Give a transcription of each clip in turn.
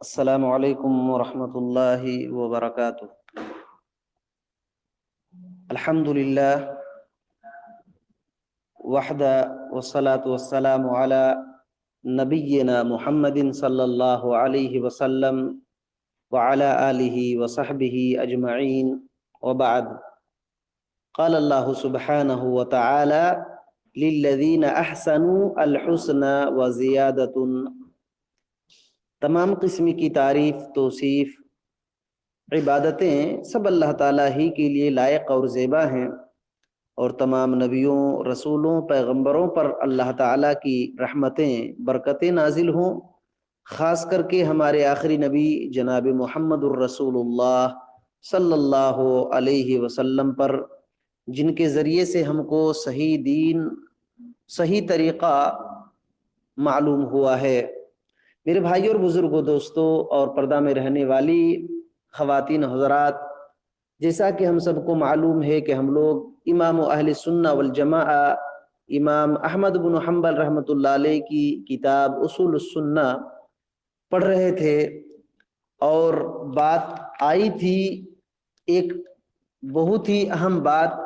السلام علیکم ورحمۃ اللہ وبرکاتہ۔ الحمد للہ وحدہ والصلاة والسلام علی نبینا محمد صلی اللہ علیہ وسلم وعلی آلہ وصحبہ اجمعین وبعد۔ قال اللہ سبحانہ وتعالی للذین احسنوا الحسنى وزیادۃ۔ تمام قسم کی تعریف، توصیف، عبادتیں سب اللہ تعالیٰ ہی کے لیے لائق اور زیبا ہیں، اور تمام نبیوں، رسولوں، پیغمبروں پر اللہ تعالیٰ کی رحمتیں، برکتیں نازل ہوں، خاص کر کے ہمارے آخری نبی جناب محمد الرسول اللہ صلی اللہ علیہ وسلم پر، جن کے ذریعے سے ہم کو صحیح دین، صحیح طریقہ معلوم ہوا ہے۔ میرے بھائیوں اور بزرگوں، دوستوں اور پردہ میں رہنے والی خواتین حضرات، جیسا کہ ہم سب کو معلوم ہے کہ ہم لوگ امام اہل سنہ والجماعہ امام احمد بن حنبل رحمۃ اللہ علیہ کی کتاب اصول السنہ پڑھ رہے تھے، اور بات آئی تھی ایک بہت ہی اہم بات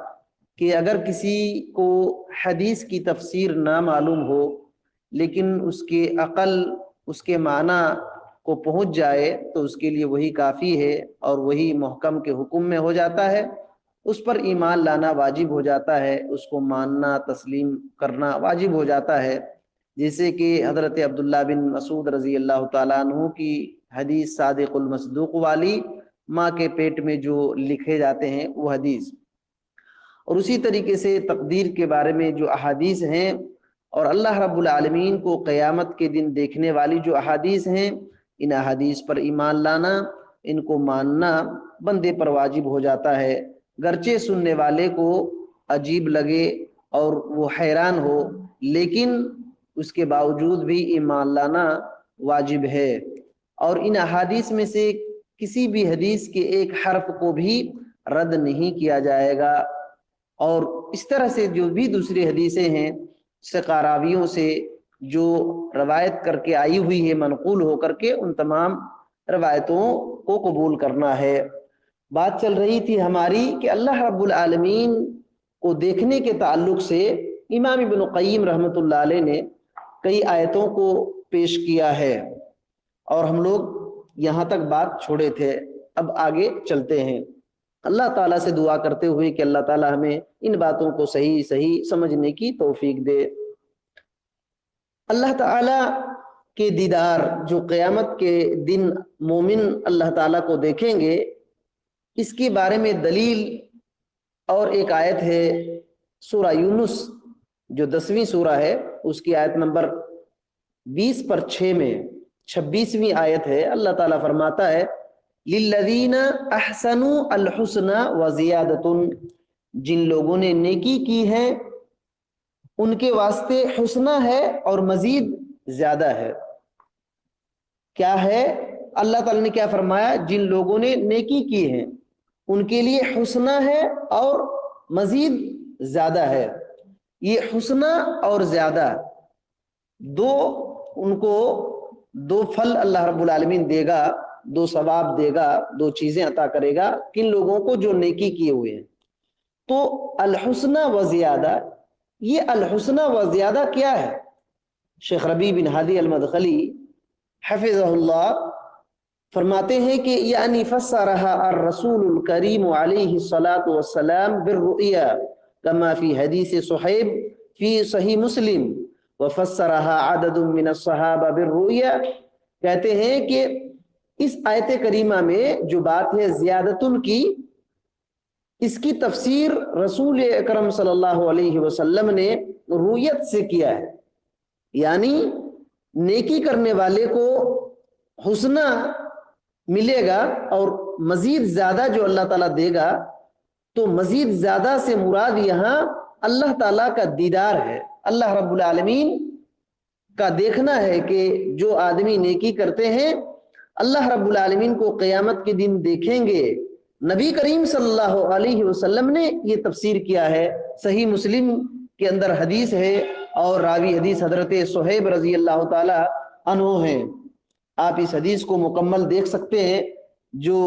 کہ اگر کسی کو حدیث کی تفسیر نہ معلوم ہو لیکن اس کے عقل، اس کے معنی کو پہنچ جائے تو اس کے لیے وہی کافی ہے، اور وہی محکم کے حکم میں ہو جاتا ہے، اس پر ایمان لانا واجب ہو جاتا ہے، اس کو ماننا، تسلیم کرنا واجب ہو جاتا ہے۔ جیسے کہ حضرت عبداللہ بن مسعود رضی اللہ تعالیٰ عنہ کی حدیث صادق المصدوق والی، ماں کے پیٹ میں جو لکھے جاتے ہیں وہ حدیث، اور اسی طریقے سے تقدیر کے بارے میں جو احادیث ہیں، اور اللہ رب العالمین کو قیامت کے دن دیکھنے والی جو احادیث ہیں، ان احادیث پر ایمان لانا، ان کو ماننا بندے پر واجب ہو جاتا ہے، گرچہ سننے والے کو عجیب لگے اور وہ حیران ہو، لیکن اس کے باوجود بھی ایمان لانا واجب ہے۔ اور ان احادیث میں سے کسی بھی حدیث کے ایک حرف کو بھی رد نہیں کیا جائے گا، اور اس طرح سے جو بھی دوسری حدیثیں ہیں ثقہ راویوں سے جو روایت کر کے آئی ہوئی ہے، منقول ہو کر کے، ان تمام روایتوں کو قبول کرنا ہے۔ بات چل رہی تھی ہماری کہ اللہ رب العالمین کو دیکھنے کے تعلق سے امام ابن قیم رحمۃ اللہ علیہ نے کئی آیتوں کو پیش کیا ہے، اور ہم لوگ یہاں تک بات چھوڑے تھے۔ اب آگے چلتے ہیں، اللہ تعالیٰ سے دعا کرتے ہوئے کہ اللہ تعالیٰ ہمیں ان باتوں کو صحیح صحیح سمجھنے کی توفیق دے۔ اللہ تعالیٰ کے دیدار، جو قیامت کے دن مومن اللہ تعالیٰ کو دیکھیں گے، اس کے بارے میں دلیل اور ایک آیت ہے سورہ یونس، جو 10ویں سورہ ہے، اس کی آیت نمبر 20 پر 6 میں 26ویں آیت ہے۔ اللہ تعالیٰ فرماتا ہے للذین احسنوا الحسنى وزیادۃ، جن لوگوں نے نیکی کی ہے ان کے واسطے حسنہ ہے اور مزید زیادہ ہے۔ کیا ہے؟ اللہ تعالیٰ نے کیا فرمایا؟ جن لوگوں نے نیکی کی ہے ان کے لیے حسنہ ہے اور مزید زیادہ ہے۔ یہ حسنہ اور زیادہ دو، ان کو دو پھل اللہ رب العالمین دے گا، دو ثواب دے گا، دو چیزیں عطا کرے گا کن لوگوں کو؟ جو نیکی کیے ہوئے ہیں۔ تو الحسنہ و زیادہ، یہ الحسنہ و زیادہ کیا ہے؟ شیخ ربیع بن ہادی المدخلی حفظہ اللہ فرماتے ہیں کہ یعنی فسرها الرسول الکریم علیہ الصلاۃ والسلام بالرؤیا کما فی حدیث صہیب فی صحیح مسلم وفسرها عدد من الصحابہ بالرؤیا۔ کہتے ہیں کہ اس آیت کریمہ میں جو بات ہے زیادتن کی، اس کی تفسیر رسول اکرم صلی اللہ علیہ وسلم نے رؤیت سے کیا ہے، یعنی نیکی کرنے والے کو حسنہ ملے گا اور مزید زیادہ جو اللہ تعالیٰ دے گا۔ تو مزید زیادہ سے مراد یہاں اللہ تعالیٰ کا دیدار ہے، اللہ رب العالمین کا دیکھنا ہے، کہ جو آدمی نیکی کرتے ہیں اللہ رب العالمین کو قیامت کے دن دیکھیں گے۔ نبی کریم صلی اللہ علیہ وسلم نے یہ تفسیر کیا ہے، صحیح مسلم کے اندر حدیث ہے، اور راوی حدیث حضرت صہیب رضی اللہ تعالی عنہ ہیں۔ آپ اس حدیث کو مکمل دیکھ سکتے ہیں، جو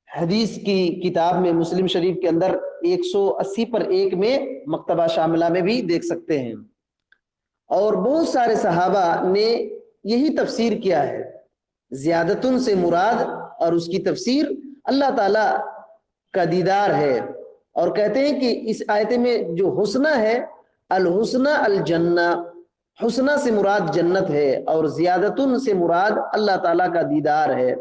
حدیث کی کتاب میں مسلم شریف کے اندر 180 میں مکتبہ شاملہ میں بھی دیکھ سکتے ہیں۔ اور بہت سارے صحابہ نے یہی تفسیر کیا ہے، زیادتن سے مراد اور اس کی تفسیر اللہ تعالی کا دیدار ہے، اور کہتے ہیں کہ اس آیت میں جو حسنہ ہے، الحسنہ الجنہ، حسنہ سے مراد جنت ہے اور زیادتن سے مراد اللہ تعالیٰ کا دیدار ہے۔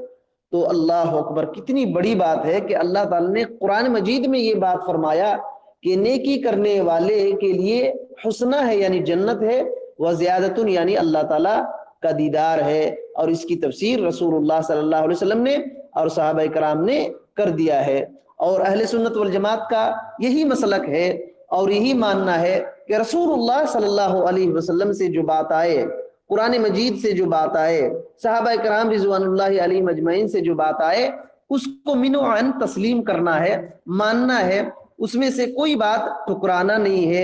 تو اللہ اکبر، کتنی بڑی بات ہے کہ اللہ تعالیٰ نے قرآن مجید میں یہ بات فرمایا کہ نیکی کرنے والے کے لیے حسنہ ہے یعنی جنت ہے، و زیادتن یعنی اللہ تعالیٰ کا دیدار ہے، اور اس کی تفسیر رسول اللہ صلی اللہ علیہ وسلم نے اور صحابہ کرام نے کر دیا ہے۔ اور اہل سنت والجماعت کا یہی مسلک ہے اور یہی ماننا ہے کہ رسول اللہ صلی اللہ علیہ وسلم سے جو بات آئے، قرآن مجید سے جو بات آئے، صحابہ کرام رضوان اللہ علیہ مجمعین سے جو بات آئے، اس کو من و عن تسلیم کرنا ہے، ماننا ہے، اس میں سے کوئی بات ٹکرانا نہیں ہے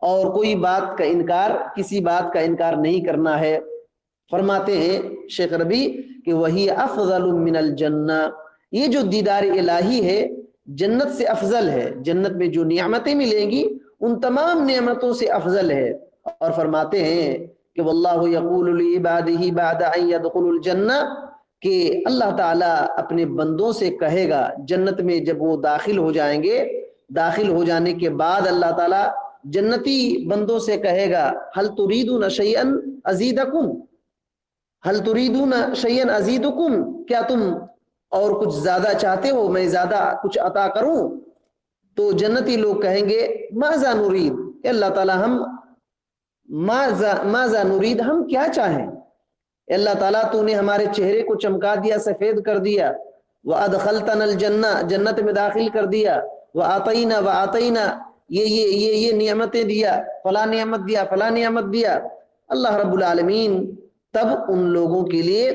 اور کوئی بات کا انکار، کسی بات کا انکار نہیں کرنا ہے۔ فرماتے ہیں شیخ ربی کہ وہی افضل من الجنہ، یہ جو دیدار الہی ہے جنت سے افضل ہے، جنت میں جو نعمتیں ملیں گی ان تمام نعمتوں سے افضل ہے۔ اور فرماتے ہیں کہ واللہ یقول لعبادہ بعد ان يدخلوا الجنہ، کہ اللہ تعالیٰ اپنے بندوں سے کہے گا جنت میں جب وہ داخل ہو جائیں گے، داخل ہو جانے کے بعد اللہ تعالیٰ جنتی بندوں سے کہے گا هل تريدون شيئا ازیدکم، هل تريدون شيئا ازیدکم، کیا تم اور کچھ زیادہ چاہتے ہو، میں زیادہ کچھ عطا کروں؟ تو جنتی لوگ کہیں گے ماذا نرید، اے اللہ تعالیٰ ہم ماذا نرید، ہم کیا چاہیں؟ اے اللہ تعالیٰ تو نے ہمارے چہرے کو چمکا دیا، سفید کر دیا، وَأَدْخَلْتَنَا الْجَنَّةَ، جنت میں داخل کر دیا، وَآتَيْنَا یہ نعمتیں دیا، فلاں نعمت دیا، فلاں نعمت دیا۔ اللہ رب العالمین تب ان لوگوں کے لیے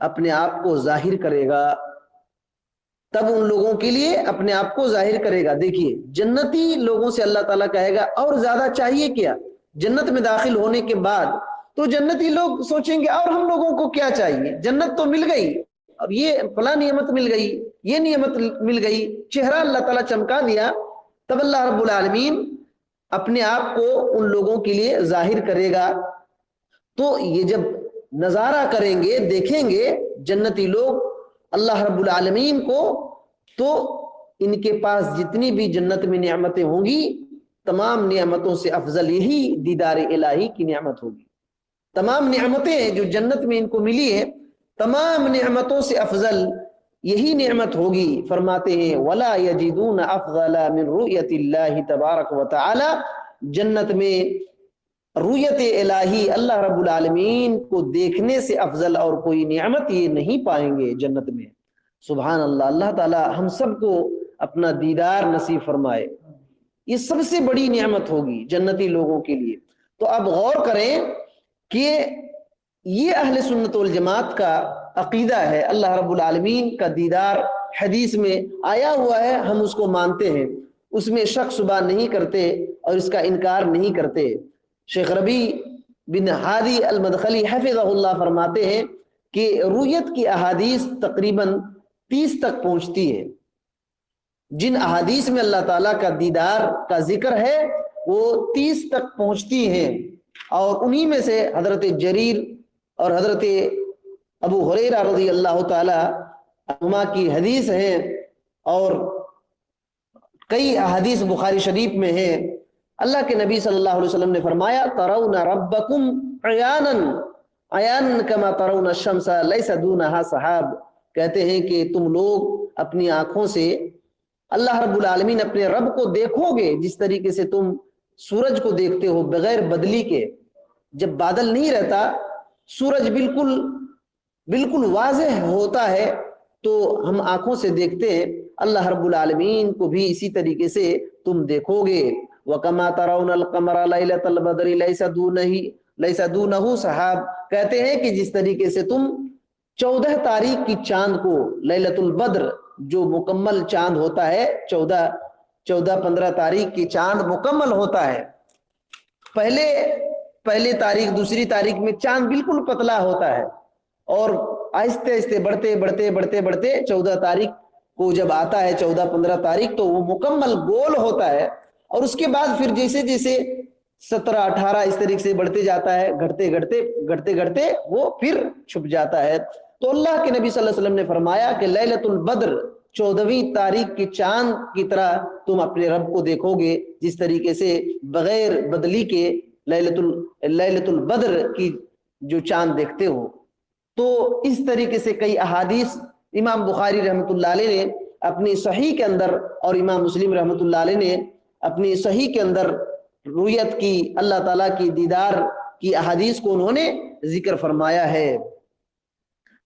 اپنے آپ کو ظاہر کرے گا، تب ان لوگوں کے لیے اپنے آپ کو ظاہر کرے گا۔ دیکھیے جنتی لوگوں سے اللہ تعالیٰ کہے گا اور زیادہ چاہیے کیا؟ جنت میں داخل ہونے کے بعد تو جنتی لوگ سوچیں گے اور ہم لوگوں کو کیا چاہیے، جنت تو مل گئی، اب یہ فلاں نعمت مل گئی، یہ نعمت مل گئی، چہرہ اللہ تعالیٰ چمکا دیا۔ تب اللہ رب العالمین اپنے آپ کو ان لوگوں کے لیے ظاہر کرے گا۔ تو یہ جب نظارہ کریں گے، دیکھیں گے جنتی لوگ اللہ رب العالمین کو، تو ان کے پاس جتنی بھی جنت میں نعمتیں ہوں گی تمام نعمتوں سے افضل یہی دیدار الہی کی نعمت ہوگی۔ تمام نعمتیں جو جنت میں ان کو ملی ہیں تمام نعمتوں سے افضل یہی نعمت ہوگی۔ فرماتے ہیں وَلَا يَجِدُونَ أَفْضَلَ مِنْ رُؤْيَةِ اللَّهِ تَبَارَكَ وَتَعَالَى، جنت میں رؤیت الہی، اللہ رب العالمین کو دیکھنے سے افضل اور کوئی نعمت یہ نہیں پائیں گے جنت میں۔ سبحان اللہ، اللہ تعالی ہم سب کو اپنا دیدار نصیب فرمائے، یہ سب سے بڑی نعمت ہوگی جنتی لوگوں کے لیے۔ تو اب غور کریں کہ یہ اہل سنت والجماعت کا عقیدہ ہے، اللہ رب العالمین کا دیدار حدیث میں آیا ہوا ہے، ہم اس کو مانتے ہیں، اس میں شک شبہ نہیں کرتے اور اس کا انکار نہیں کرتے۔ شیخ ربی بن ہادی المدخلی حفظہ اللہ فرماتے ہیں کہ رؤیت کی احادیث تقریباً 30 تک پہنچتی ہے، جن احادیث میں اللہ تعالیٰ کا دیدار کا ذکر ہے وہ 30 تک پہنچتی ہیں، اور انہی میں سے حضرت جریر اور حضرت ابو ہریرہ رضی اللہ تعالی عنہما کی حدیث ہے، اور کئی احادیث بخاری شریف میں ہیں۔ اللہ کے نبی صلی اللہ علیہ وسلم نے فرمایا ترون ربکم عیانا کما ترون الشمس لیس دونہا سحاب، کہتے ہیں کہ تم لوگ اپنی آنکھوں سے اللہ رب العالمین اپنے رب کو دیکھو گے جس طریقے سے تم سورج کو دیکھتے ہو بغیر بدلی کے، جب بادل نہیں رہتا سورج بالکل واضح ہوتا ہے تو ہم آنکھوں سے دیکھتے ہیں، اللہ رب العالمین کو بھی اسی طریقے سے تم دیکھو گے۔ وَكَمَا تَرَوْنَ الْقَمَرَ لَيْلَةَ الْبَدْرِ لَيْسَ دُونَهُ سَحَاب، کہتے ہیں کہ جس طریقے سے تم 14 تاریخ کی چاند کو، لیلۃ البدر جو مکمل چاند ہوتا ہے، 14-15 تاریخ کی چاند مکمل ہوتا ہے، پہلے تاریخ دوسری تاریخ میں چاند بالکل پتلا ہوتا ہے، اور آہستہ آہستہ بڑھتے بڑھتے بڑھتے بڑھتے 14 تاریخ کو جب آتا ہے 14-15 تاریخ تو وہ مکمل گول ہوتا ہے، اور اس کے بعد پھر جیسے جیسے 17-18 اس طریقے سے بڑھتے جاتا ہے، گھٹتے گھٹتے گھٹتے گھٹتے وہ پھر چھپ جاتا ہے۔ تو اللہ کے نبی صلی اللہ علیہ وسلم نے فرمایا کہ لیلۃ البدر 14ویں تاریخ کی چاند کی طرح تم اپنے رب کو دیکھو گے، جس طریقے سے بغیر بدلی کے لیلۃ البدر کی جو چاند دیکھتے ہو۔ تو اس طریقے سے کئی احادیث امام بخاری رحمۃ اللہ علیہ نے اپنی صحیح کے اندر اور امام مسلم رحمۃ اللہ علیہ نے اپنی صحیح کے اندر رؤیت کی، اللہ تعالیٰ کی دیدار کی احادیث کو انہوں نے ذکر فرمایا ہے۔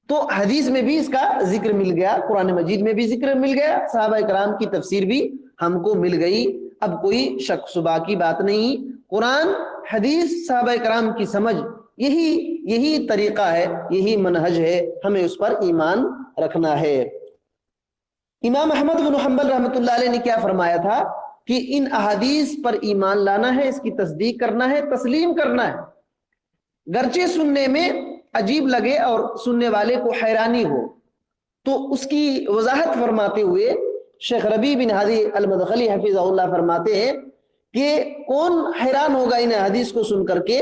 تو حدیث میں بھی اس کا ذکر مل گیا، قرآن مجید میں بھی ذکر مل گیا، صحابہ کرام کی تفسیر بھی ہم کو مل گئی۔ اب کوئی شک شبہ کی بات نہیں، قرآن حدیث صحابہ کرام کی سمجھ یہی طریقہ ہے، یہی منہج ہے، ہمیں اس پر ایمان رکھنا ہے۔ امام احمد بن حنبل رحمۃ اللہ علیہ نے کیا فرمایا تھا کہ ان احادیث پر ایمان لانا ہے، اس کی تصدیق کرنا ہے، تسلیم کرنا ہے، گرچہ سننے میں عجیب لگے اور سننے والے کو حیرانی ہو۔ تو اس کی وضاحت فرماتے ہوئے شیخ ربیع بن ہادی المدخلی حفظہ اللہ فرماتے ہیں کہ کون حیران ہوگا ان حدیث کو سن کر کے؟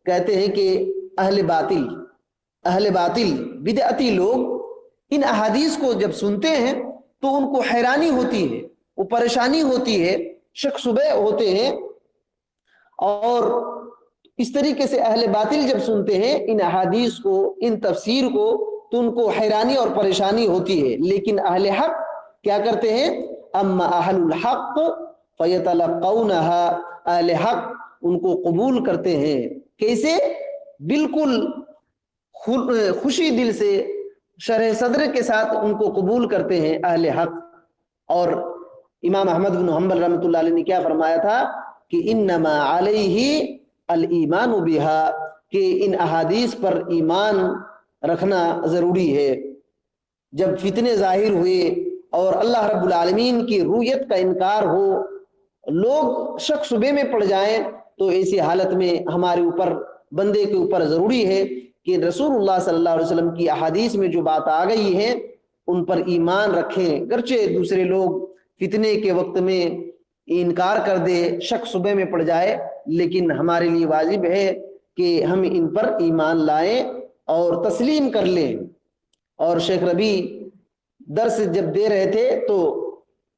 کہتے ہیں کہ اہل باطل بدعتی لوگ ان احادیث کو جب سنتے ہیں تو ان کو حیرانی ہوتی ہے، وہ پریشانی ہوتی ہے، شک شبہ ہوتے ہیں، اور اس طریقے سے اہل باطل جب سنتے ہیں ان احادیث کو، ان تفسیر کو، تو ان کو حیرانی اور پریشانی ہوتی ہے۔ لیکن اہل حق کیا کرتے ہیں؟ اما اہل الحق فیتلقونها، اہل حق ان کو قبول کرتے ہیں۔ کیسے؟ بالکل خوشی دل سے، شرح صدر کے ساتھ ان کو قبول کرتے ہیں اہل حق۔ اور امام احمد بن حنبل رحمۃ اللہ علیہ نے کیا فرمایا تھا کہ انما علیہ الایمان بہا، کہ ان احادیث پر ایمان رکھنا ضروری ہے۔ جب فتنے ظاہر ہوئے اور اللہ رب العالمین کی رؤیت کا انکار ہو، لوگ شک شبے میں پڑ جائیں، تو ایسی حالت میں ہمارے اوپر، بندے کے اوپر ضروری ہے کہ رسول اللہ صلی اللہ علیہ وسلم کی احادیث میں جو بات آ گئی ہے ان پر ایمان رکھیں، گرچہ دوسرے لوگ فتنے کے وقت میں انکار کر دے، شک شبے میں پڑ جائے، لیکن ہمارے لیے واجب ہے کہ ہم ان پر ایمان لائیں اور تسلیم کر لیں۔ اور شیخ ربیع درس جب دے رہے تھے تو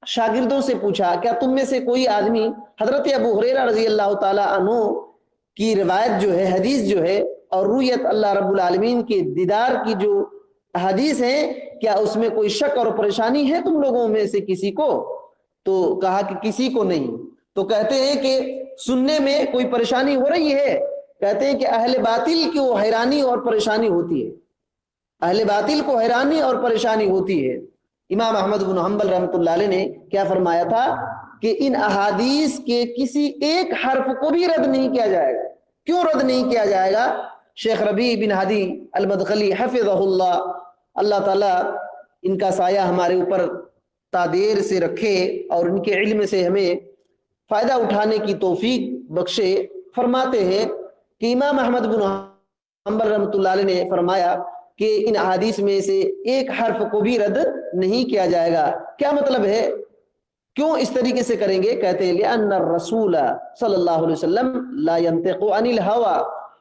شاگردوں سے پوچھا، کیا تم میں سے کوئی آدمی حضرت ابو ہریرہ رضی اللہ تعالی عنہ کی روایت جو ہے، حدیث جو ہے، اور رؤیت اللہ رب العالمین کے دیدار کی جو حدیث ہے، کیا اس میں کوئی شک اور پریشانی ہے تم لوگوں میں سے کسی کو؟ تو کہا کہ کسی کو نہیں۔ تو کہتے ہیں کہ سننے میں کوئی پریشانی ہو رہی ہے؟ کہتے ہیں کہ اہل باطل کو حیرانی اور پریشانی ہوتی ہے، اہل باطل کو حیرانی اور پریشانی ہوتی ہے۔ امام احمد بن حنبل رحمۃ اللہ علیہ نے کیا فرمایا تھا کہ ان احادیث کے کسی ایک حرف کو بھی رد نہیں کیا جائے گا۔ کیوں رد نہیں کیا جائے گا؟ شیخ ربیع بن ہادی المدخلی حفظہ اللہ، اللہ تعالیٰ ان کا سایہ ہمارے اوپر تا دیر سے رکھے اور ان کے علم سے ہمیں فائدہ اٹھانے کی توفیق بخشے، فرماتے ہیں کہ امام احمد بن حنبل رحمۃ اللہ علیہ نے فرمایا کہ ان احادیث میں سے ایک حرف کو بھی رد نہیں کیا جائے گا۔ کیا مطلب ہے؟ کیوں اس طریقے سے کریں گے؟ کہتے ہیں لأن الرسول صلی اللہ علیہ وسلم لا ينطق عن الهوى،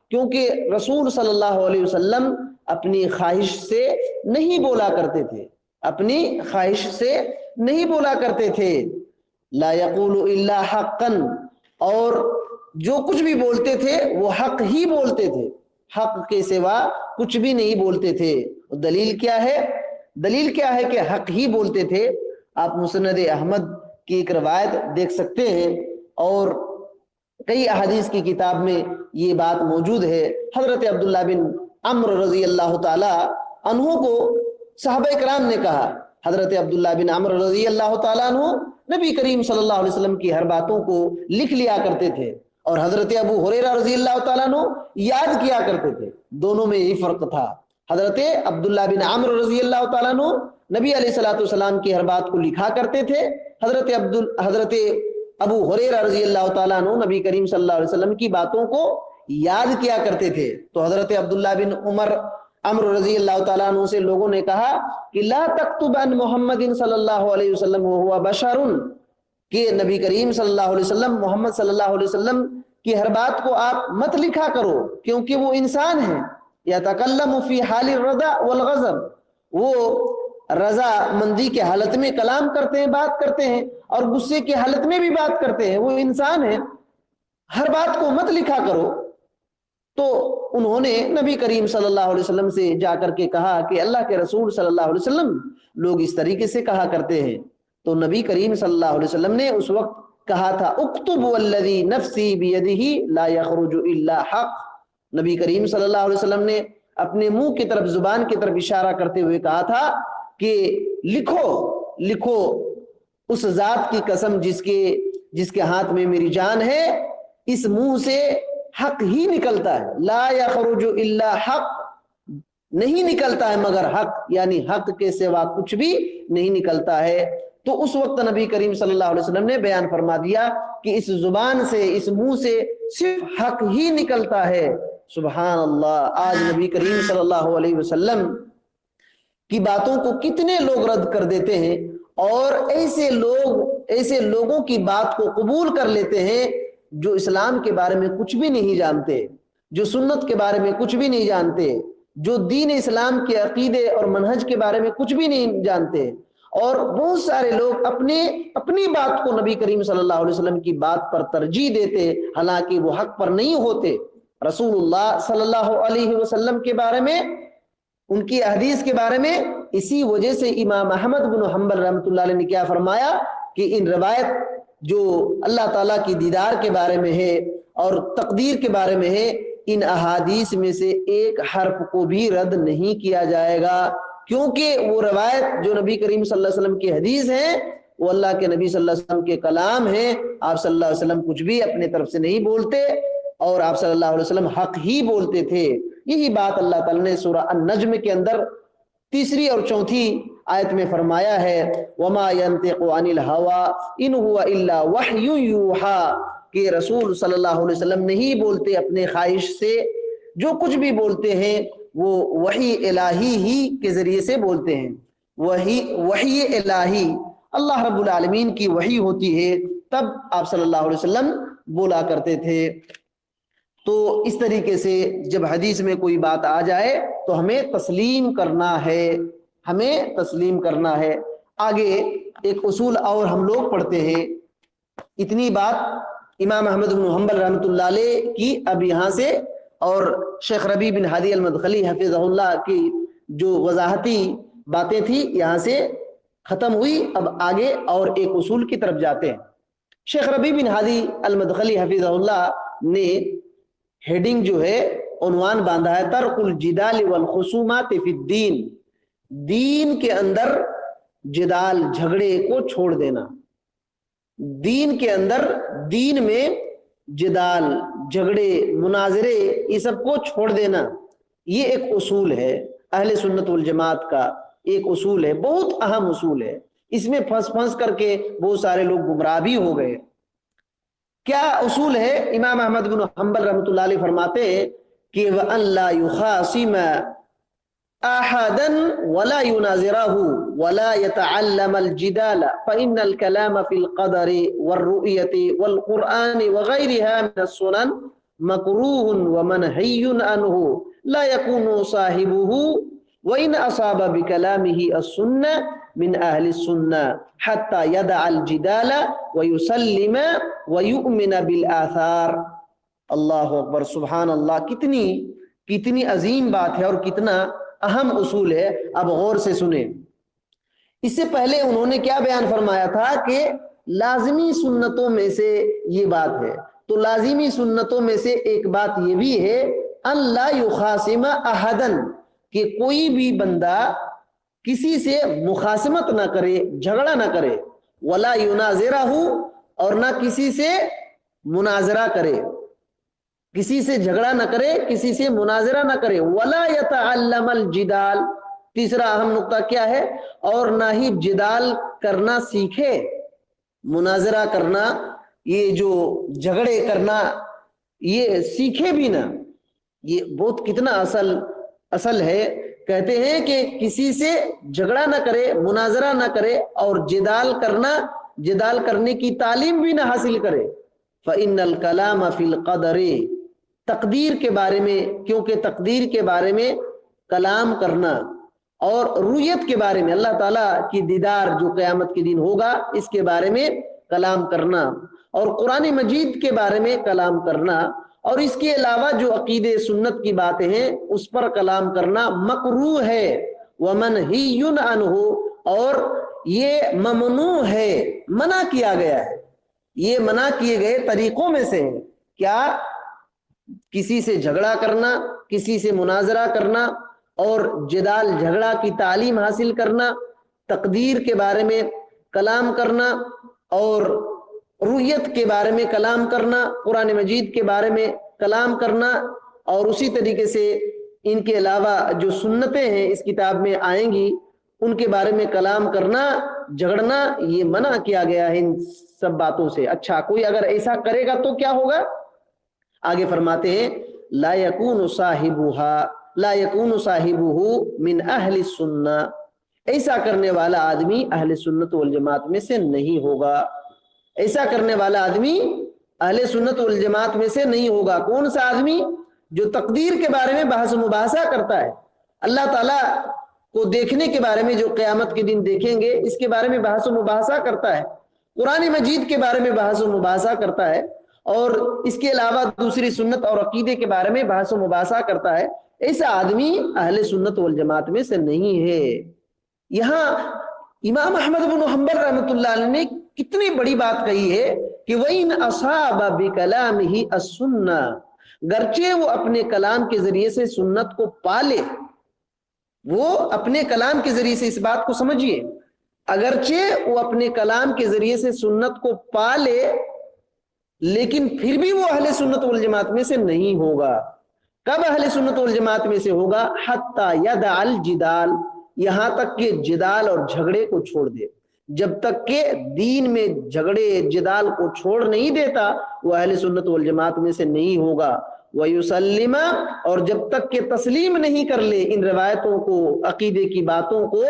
کیونکہ رسول صلی اللہ علیہ وسلم اپنی خواہش سے نہیں بولا کرتے تھے، اپنی خواہش سے نہیں بولا کرتے تھے۔ لا يقول الا حقا، اور جو کچھ بھی بولتے تھے وہ حق ہی بولتے تھے، حق کے سوا کچھ بھی نہیں بولتے تھے۔ دلیل کیا ہے؟ دلیل کیا ہے کہ حق ہی بولتے تھے؟ آپ مسند احمد کی ایک روایت دیکھ سکتے ہیں، اور کئی احادیث کی کتاب میں یہ بات موجود ہے۔ حضرت عبداللہ بن عمرو رضی اللہ تعالی عنہ کو صحابہ کرام نے کہا، حضرت عبداللہ بن عمرو رضی اللہ تعالی عنہ نبی کریم صلی اللہ علیہ وسلم کی ہر باتوں کو لکھ لیا کرتے تھے، اور حضرت ابو ہریرہ رضی اللہ تعالیٰ عنہ یاد کیا کرتے تھے۔ دونوں میں یہی فرق تھا۔ حضرت عبداللہ بن عمرو رضی اللہ تعالیٰ عنہ نبی علیہ الصلوۃ والسلام کی ہر بات کو لکھا کرتے تھے، حضرت ابو ہریرہ رضی اللہ تعالیٰ عنہ نبی کریم صلی اللہ علیہ وسلم کی باتوں کو یاد کیا کرتے تھے۔ تو حضرت عبداللہ بن عمر عمرو رضی اللہ تعالیٰ عنہ سے لوگوں نے کہا کہ لا تکتب عن محمد صلی اللہ علیہ وسلم وهو بشر، کہ نبی کریم صلی اللہ علیہ وسلم، محمد صلی اللہ علیہ وسلم کی ہر بات کو آپ مت لکھا کرو کیونکہ وہ انسان ہے. یتکلم فی حال الرضا والغضب، وہ رضا مندی کے حالت میں کلام کرتے ہیں، بات کرتے ہیں، اور غصے کی حالت میں بھی بات کرتے ہیں، وہ انسان ہے، ہر بات کو مت لکھا کرو. تو انہوں نے نبی کریم صلی اللہ علیہ وسلم سے جا کر کے کہا کہ اللہ کے رسول صلی اللہ علیہ وسلم، لوگ اس طریقے سے کہا کرتے ہیں. تو نبی کریم صلی اللہ علیہ وسلم نے اس وقت کہا تھا اکتب والذی نفسی بیدہ لا یخرج الا حق. نبی کریم صلی اللہ علیہ وسلم نے اپنے منہ کی طرف، زبان کی طرف اشارہ کرتے ہوئے کہا تھا کہ لکھو لکھو اس ذات کی قسم جس کے ہاتھ میں میری جان ہے، اس منہ سے حق ہی نکلتا ہے. لا یخرج الا حق، نہیں نکلتا ہے مگر حق، یعنی حق کے سوا کچھ بھی نہیں نکلتا ہے. تو اس وقت نبی کریم صلی اللہ علیہ وسلم نے بیان فرما دیا کہ اس زبان سے، اس منہ سے صرف حق ہی نکلتا ہے. سبحان اللہ. آج نبی کریم صلی اللہ علیہ وسلم کی باتوں کو کتنے لوگ رد کر دیتے ہیں، اور ایسے لوگوں کی بات کو قبول کر لیتے ہیں جو اسلام کے بارے میں کچھ بھی نہیں جانتے، جو سنت کے بارے میں کچھ بھی نہیں جانتے، جو دین اسلام کے عقیدے اور منہج کے بارے میں کچھ بھی نہیں جانتے. اور بہت سارے لوگ اپنی بات کو نبی کریم صلی اللہ علیہ وسلم کی بات پر ترجیح دیتے، حالانکہ وہ حق پر نہیں ہوتے. رسول اللہ صلی اللہ علیہ وسلم کے بارے میں، ان کی احادیث کے بارے میں، اسی وجہ سے امام احمد بن حنبل رحمۃ اللہ علیہ نے کیا فرمایا کہ ان روایت جو اللہ تعالیٰ کی دیدار کے بارے میں ہے اور تقدیر کے بارے میں ہے، ان احادیث میں سے ایک حرف کو بھی رد نہیں کیا جائے گا، کیونکہ وہ روایت جو نبی کریم صلی اللہ علیہ وسلم کی حدیث ہے وہ اللہ کے نبی صلی اللہ علیہ وسلم کے کلام ہے. آپ صلی اللہ علیہ وسلم کچھ بھی اپنے طرف سے نہیں بولتے، اور آپ صلی اللہ علیہ وسلم حق ہی بولتے تھے. یہی بات اللہ تعالیٰ نے سورہ النجم کے اندر 3 اور 4 آیت میں فرمایا ہے، وما ينطق عن الهوى ان هو الا وحی یوحى، کہ رسول صلی اللہ علیہ وسلم نہیں بولتے اپنے خواہش سے، جو کچھ بھی بولتے ہیں وہ وحی الہی ہی کے ذریعے سے بولتے ہیں. وحی الہی اللہ رب العالمین کی وحی ہوتی ہے، تب آپ صلی اللہ علیہ وسلم بولا کرتے تھے. تو اس طریقے سے جب حدیث میں کوئی بات آ جائے تو ہمیں تسلیم کرنا ہے، ہمیں تسلیم کرنا ہے. آگے ایک اصول اور ہم لوگ پڑھتے ہیں. اتنی بات امام احمد بن حنبل رحمۃ اللہ علیہ کی، اب یہاں سے اور شیخ ربیع بن ہادی المدخلی حفظہ اللہ کی جو وضاحتی باتیں تھی یہاں سے ختم ہوئی. اب آگے اور ایک اصول کی طرف جاتے ہیں. شیخ ربیع بن ہادی المدخلی حفظہ اللہ نے ہیڈنگ جو ہے، عنوان باندھا ہے ترک الجدال والخصومات فی الدین، دین کے اندر جدال، جھگڑے کو چھوڑ دینا. دین کے اندر، دین میں جدال، جھگڑے، مناظرے، یہ سب کو چھوڑ دینا، یہ ایک اصول ہے اہل سنت والجماعت کا، ایک اصول ہے، بہت اہم اصول ہے. اس میں پھنس کر کے بہت سارے لوگ گمراہ بھی ہو گئے. کیا اصول ہے؟ امام احمد بن حنبل رحمۃ اللہ علیہ فرماتے ہیں کہ وَأَن لَا يُخَاصِمَ أَحَدًا وَلَا يُنَازِرَهُ وَلَا يَتَعَلَّمَ الْجِدَالَ فَإِنَّ الْكَلَامَ فِي الْقَدَرِ وَالرُّؤْيَةِ وَالْقُرْآنِ وَغَيْرِهَا مِنَ السُّنَنِ مَكْرُوهٌ وَمَنْهِيٌّ عَنْهُ لَا يَكُونُ صَاحِبُهُ وَإِنْ أَصَابَ بِكَلَامِهِ السُّنَّةَ من اہل السنہ حتی یدع الجدال ویسلم ویؤمن بالآثار. اللہ اکبر، سبحان اللہ. کتنی عظیم بات ہے اور کتنا اہم اصول ہے. اب غور سے سنیں. اس سے پہلے انہوں نے کیا بیان فرمایا تھا کہ لازمی سنتوں میں سے یہ بات ہے. تو لازمی سنتوں میں سے ایک بات یہ بھی ہے ان لا یخاصم احدا، کہ کوئی بھی بندہ کسی سے مخاصمت نہ کرے، جھگڑا نہ کرے. ولا ینازرہ، اور نہ کسی سے مناظرہ کرے، کسی سے جھگڑا نہ کرے، کسی سے مناظرہ نہ کرے. ولا یتعلم الجدال، تیسرا اہم نقطہ کیا ہے؟ اور نہ ہی جدال کرنا سیکھے، مناظرہ کرنا، یہ جو جھگڑے کرنا، یہ سیکھے بھی نہ. یہ بہت کتنا اصل اصل ہے، کہتے ہیں کہ کسی سے جھگڑا نہ کرے، مناظرہ نہ کرے، اور جدال کرنے کی تعلیم بھی نہ حاصل کرے۔ فَإِنَّ الْكَلَامَ فِي الْقَدَرِ، تقدیر کے بارے میں، کیونکہ تقدیر کے بارے میں کلام کرنا، اور رؤیت کے بارے میں، اللہ تعالیٰ کی دیدار جو قیامت کے دن ہوگا اس کے بارے میں کلام کرنا، اور قرآن مجید کے بارے میں کلام کرنا، اور اس کے علاوہ جو عقید سنت کی باتیں ہیں اس پر کلام کرنا مکروہ ہے، ومنہی عنہ، اور یہ ممنوع ہے، منع کیا گیا ہے، یہ منع کیے گئے طریقوں میں سے ہے۔ کیا؟ کسی سے جھگڑا کرنا، کسی سے مناظرہ کرنا، اور جدال جھگڑا کی تعلیم حاصل کرنا، تقدیر کے بارے میں کلام کرنا، اور رؤیت کے بارے میں کلام کرنا، قرآن مجید کے بارے میں کلام کرنا، اور اسی طریقے سے ان کے علاوہ جو سنتیں ہیں اس کتاب میں آئیں گی ان کے بارے میں کلام کرنا، جھگڑنا، یہ منع کیا گیا ہے ان سب باتوں سے۔ اچھا، کوئی اگر ایسا کرے گا تو کیا ہوگا؟ آگے فرماتے ہیں لا یکون صاحبہ من اہل السنہ، ایسا کرنے والا آدمی اہل سنت والجماعت میں سے نہیں ہوگا، ایسا کرنے والا آدمی اہل سنت والجماعت میں سے نہیں ہوگا۔ کون سا آدمی؟ جو تقدیر کے بارے میں بحث و مباحثہ کرتا ہے، اللہ تعالیٰ کو دیکھنے کے بارے میں، جو قیامت کے دن دیکھیں گے اس کے بارے میں بحث و مباحثہ کرتا ہے، قرآن مجید کے بارے میں بحث و مباحثہ کرتا ہے، اور اس کے علاوہ دوسری سنت اور عقیدے کے بارے میں بحث و مباحثہ کرتا ہے، ایسا آدمی اہل سنت والجماعت میں سے نہیں ہے۔ یہاں امام احمد بن حنبل رحمۃ اللہ علیہ نے کتنی بڑی بات کہی ہے کہ وَإِنْ أَصَابَ بِكَلَامِهِ السُّنَّةِ، گرچہ وہ اپنے کلام کے ذریعے سے سنت کو پالے، وہ اپنے کلام کے ذریعے سے، اس بات کو سمجھیے، اگرچہ وہ اپنے کلام کے ذریعے سے سنت کو پالے لیکن پھر بھی وہ اہل سنت والجماعت میں سے نہیں ہوگا۔ کب اہل سنت والجماعت میں سے ہوگا؟ حتی یدع الجدال، یہاں تک کہ جدال اور جھگڑے کو چھوڑ دے۔ جب تک کہ دین میں جھگڑے جدال کو چھوڑ نہیں دیتا وہ اہل سنت والجماعت میں سے نہیں ہوگا۔ وَيُسَلِّمَ، اور جب تک کہ تسلیم نہیں کر لے ان روایتوں کو، عقیدے کی باتوں کو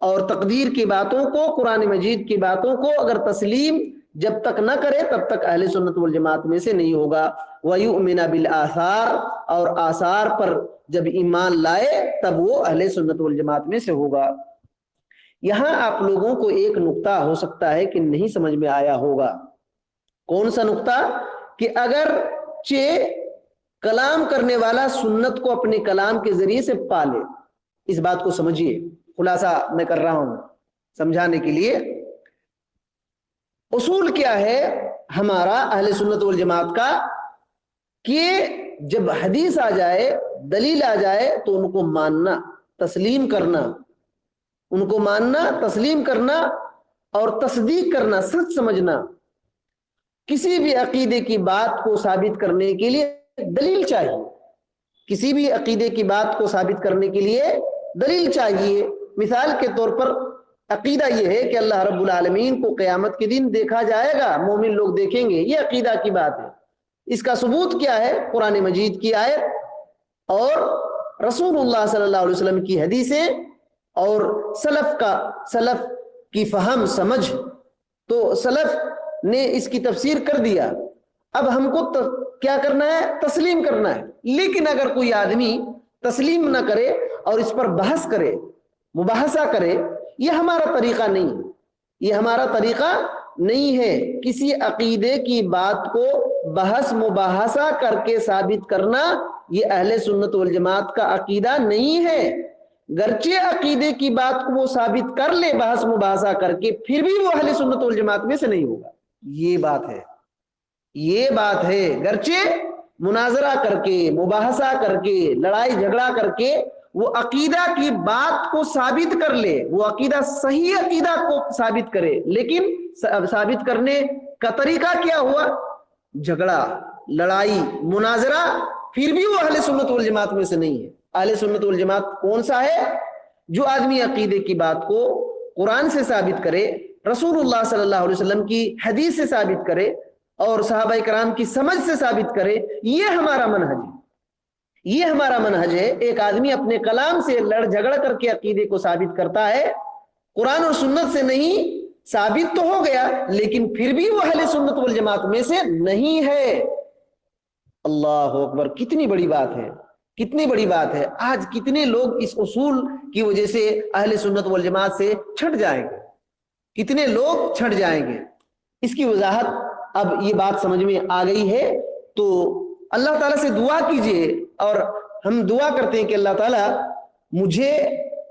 اور تقدیر کی باتوں کو، قرآن مجید کی باتوں کو اگر تسلیم جب تک نہ کرے تب تک اہل سنت والجماعت میں سے نہیں ہوگا۔ وَيُؤْمِنَ بِالْآثَارِ، اور آثار پر جب ایمان لائے تب وہ اہل سنت والجماعت میں سے ہوگا۔ یہاں آپ لوگوں کو ایک نقطہ ہو سکتا ہے کہ نہیں سمجھ میں آیا ہوگا۔ کون سا نقطہ؟ کہ اگر کلام کرنے والا سنت کو اپنے کلام کے ذریعے سے پالے، اس بات کو سمجھیے، خلاصہ میں کر رہا ہوں سمجھانے کے لیے۔ اصول کیا ہے ہمارا اہل سنت والجماعت کا؟ کہ جب حدیث آ جائے، دلیل آ جائے تو ان کو ماننا، تسلیم کرنا، ان کو ماننا، تسلیم کرنا اور تصدیق کرنا، سچ سمجھنا۔ کسی بھی عقیدے کی بات کو ثابت کرنے کے لیے دلیل چاہیے، کسی بھی عقیدے کی بات کو ثابت کرنے کے لیے دلیل چاہیے۔ مثال کے طور پر عقیدہ یہ ہے کہ اللہ رب العالمین کو قیامت کے دن دیکھا جائے گا، مومن لوگ دیکھیں گے، یہ عقیدہ کی بات ہے۔ اس کا ثبوت کیا ہے؟ قرآن مجید کی آیت اور رسول اللہ صلی اللہ علیہ وسلم کی حدیثیں اور سلف کی فہم سمجھ۔ تو سلف نے اس کی تفسیر کر دیا، اب ہم کو کیا کرنا ہے؟ تسلیم کرنا ہے۔ لیکن اگر کوئی آدمی تسلیم نہ کرے اور اس پر بحث کرے، مباحثہ کرے، یہ ہمارا طریقہ نہیں ہے، یہ ہمارا طریقہ نہیں ہے۔ کسی عقیدے کی بات کو بحث مباحثہ کر کے ثابت کرنا یہ اہل سنت والجماعت کا عقیدہ نہیں ہے۔ گرچہ عقیدے کی بات کو وہ ثابت کر لے بحث مباحثہ کر کے، پھر بھی وہ اہل سنت والجماعت میں سے نہیں ہوگا۔ یہ بات ہے، یہ بات ہے۔ گرچہ مناظرہ کر کے، مباحثہ کر کے، لڑائی جھگڑا کر کے وہ عقیدہ کی بات کو ثابت کر لے، وہ عقیدہ صحیح عقیدہ کو ثابت کرے، لیکن ثابت کرنے کا طریقہ کیا ہوا؟ جھگڑا، لڑائی، مناظرہ، پھر بھی وہ اہل سنت والجماعت میں سے نہیں ہے۔ اہل سنت والجماعت کون سا ہے؟ جو آدمی عقیدے کی بات کو قرآن سے ثابت کرے، رسول اللہ صلی اللہ علیہ وسلم کی حدیث سے ثابت کرے اور صحابہ کرام کی سمجھ سے ثابت کرے، یہ ہمارا منہج ہے، یہ ہمارا منہج ہے. ایک آدمی اپنے کلام سے لڑ جھگڑ کر کے عقیدے کو ثابت کرتا ہے, قرآن اور سنت سے نہیں, ثابت تو ہو گیا لیکن پھر بھی وہ اہل سنت والجماعت میں سے نہیں ہے. اللہ اکبر, کتنی بڑی بات ہے, کتنی بڑی بات ہے. آج کتنے لوگ اس اصول کی وجہ سے اہل سنت والجماعت سے چھٹ جائیں گے, کتنے لوگ چھٹ جائیں گے. اس کی وضاحت اب یہ بات سمجھ میں آ گئی ہے. تو اللہ تعالیٰ سے دعا کیجئے, اور ہم دعا کرتے ہیں کہ اللہ تعالیٰ مجھے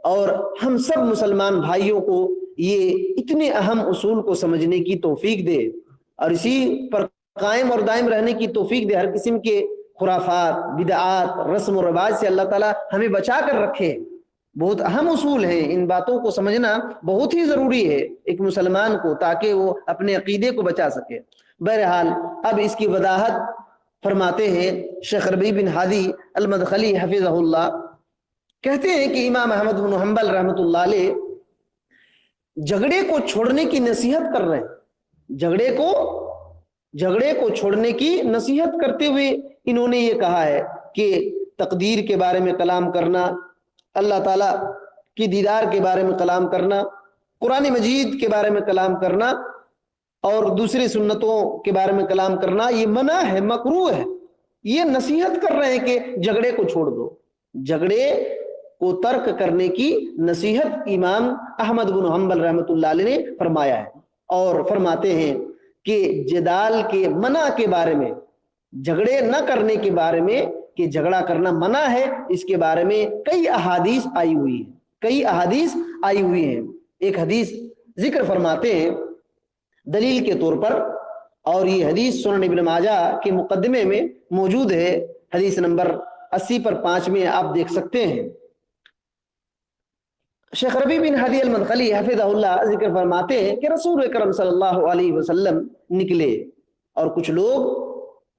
اور ہم سب مسلمان بھائیوں کو یہ اتنے اہم اصول کو سمجھنے کی توفیق دے, اور اسی پر قائم اور دائم رہنے کی توفیق دے. ہر قسم کے خرافات, بدعات, رسم و رواج سے اللہ تعالیٰ ہمیں بچا کر رکھے. بہت اہم اصول ہیں, ان باتوں کو سمجھنا بہت ہی ضروری ہے ایک مسلمان کو, تاکہ وہ اپنے عقیدے کو بچا سکے. بہرحال اب اس کی وضاحت فرماتے ہیں شیخ ربیع بن ہادی المدخلی حفظہ اللہ. کہتے ہیں کہ امام احمد بن حنبل رحمۃ اللہ علیہ جھگڑے کو چھوڑنے کی نصیحت کر رہے ہیں. جھگڑے کو چھوڑنے کی نصیحت کرتے ہوئے انہوں نے یہ کہا ہے کہ تقدیر کے بارے میں کلام کرنا, اللہ تعالیٰ کی دیدار کے بارے میں کلام کرنا, قرآن مجید کے بارے میں کلام کرنا اور دوسری سنتوں کے بارے میں کلام کرنا یہ منع ہے, مکروہ ہے. یہ نصیحت کر رہے ہیں کہ جھگڑے کو چھوڑ دو. جھگڑے کو ترک کرنے کی نصیحت امام احمد بن حنبل رحمۃ اللہ علیہ نے فرمایا ہے, اور فرماتے ہیں کہ جدال کے منع کے بارے میں, جھگڑے نہ کرنے کے بارے میں, کہ جھگڑا کرنا منع ہے, اس کے بارے میں کئی احادیث آئی ہوئی ہیں, کئی احادیث آئی ہوئی ہیں. ایک حدیث ذکر فرماتے ہیں دلیل کے طور پر, اور یہ حدیث سنن ابن ماجہ کے مقدمے میں موجود ہے, حدیث نمبر 80/5 میں آپ دیکھ سکتے ہیں. شیخ ربیع بن ہادی المدخلی حفظہ اللہ ذکر فرماتے ہیں کہ رسول اکرم صلی اللہ علیہ وسلم نکلے, اور کچھ لوگ